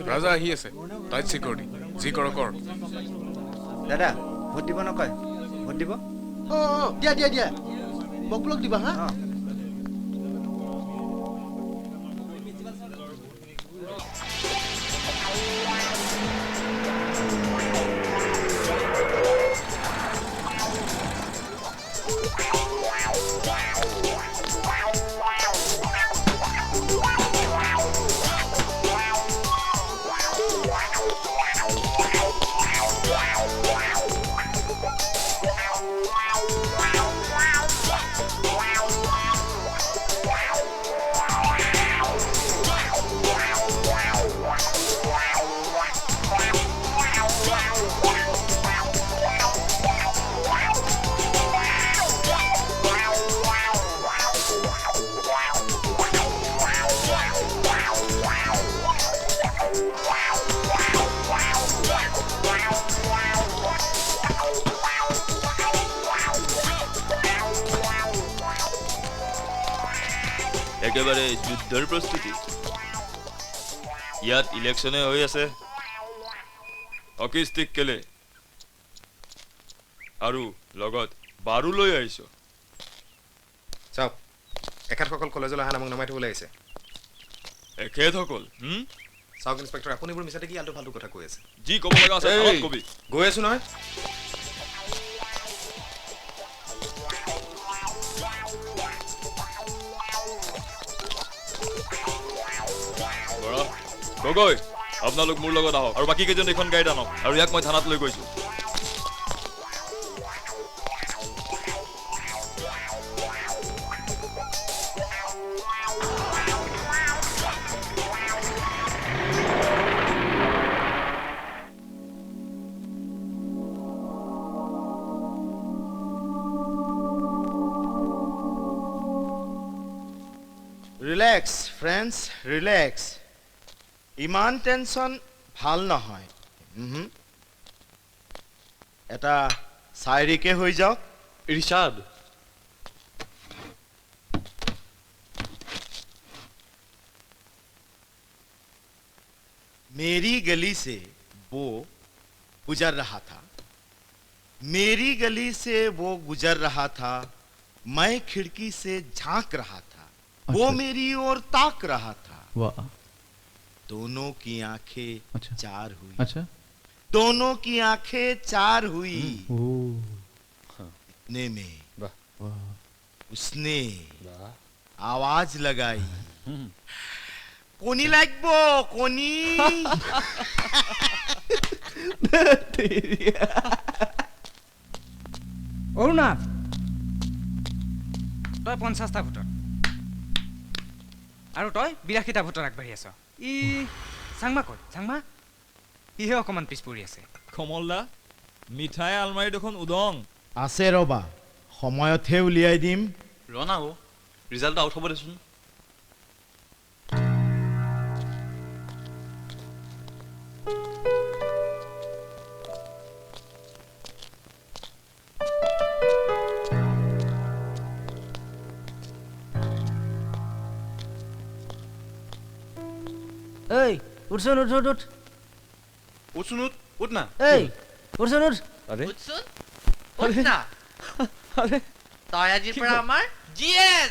ৰাজা আহি আছে tight security যি কৰ কৰ দাদা ভোট দিব নকয় ভোট দিব দিয়া দিয়া দিয়া বকলক দিবা হা একেবাৰে যুদ্ধৰ প্ৰস্তুতি ইয়াত ইলেকশ্যনে হৈ আছে অকিস্তিক কেলে আৰু লগত বাৰু লৈ আহিছো চাওক এখেতসকল কলেজলৈ অহা নামক নমাই থ'বলৈ আহিছে এখেতসকল চাওক ইন্সপেক্টৰ আপুনি এইবোৰ মিছাতে কি আলটু ফাল্টু কথা কৈ আছে যি ক'ব লগা আছে কবি গৈ আছো নহয় গগৈ আপোনালোক মোৰ লগত আহক আৰু বাকী কেইজন এখন গাড়ীত আনক আৰু ইয়াক মই থানাত লৈ গৈছো ৰিলেক্স ফ্ৰেণ্ডছ ৰিলেক্স ইমান টেনশ্যন ভাল নহয় এটা চাইৰিকে হৈ যাওক ইৰশাদ मेरी गली से वो गुजर रहा था मेरी गली से वो गुजर रहा था मैं खिड़की से झांक रहा था वो मेरी ओर ताक रहा था वाह दोनों की आंखें अच्छा। चार हुई अच्छा दोनों की आंखें चार हुई इतने में उसने आवाज लगाई कोनी लागबो कोनी অৰুণাথ তই 50টা ভোটত আৰু তই 82টা ভোটত আগবাঢ়ি আছ ই চাংমা কয় চাংমা ইহে অকমান পিছ পৰি আছে কমলদা মিঠাই আলমাৰি দেখোন উদং আছে ৰবা সময়তহে উলিয়াই দিম ৰনা ও ৰিজাল্ট আউট হ'ব দেচোন এই উঠছোন উঠ উঠ উঠছোন উঠ না এই উঠছোন উঠ আরে উঠ না তই আজিৰ পৰা আমাৰ জিএছ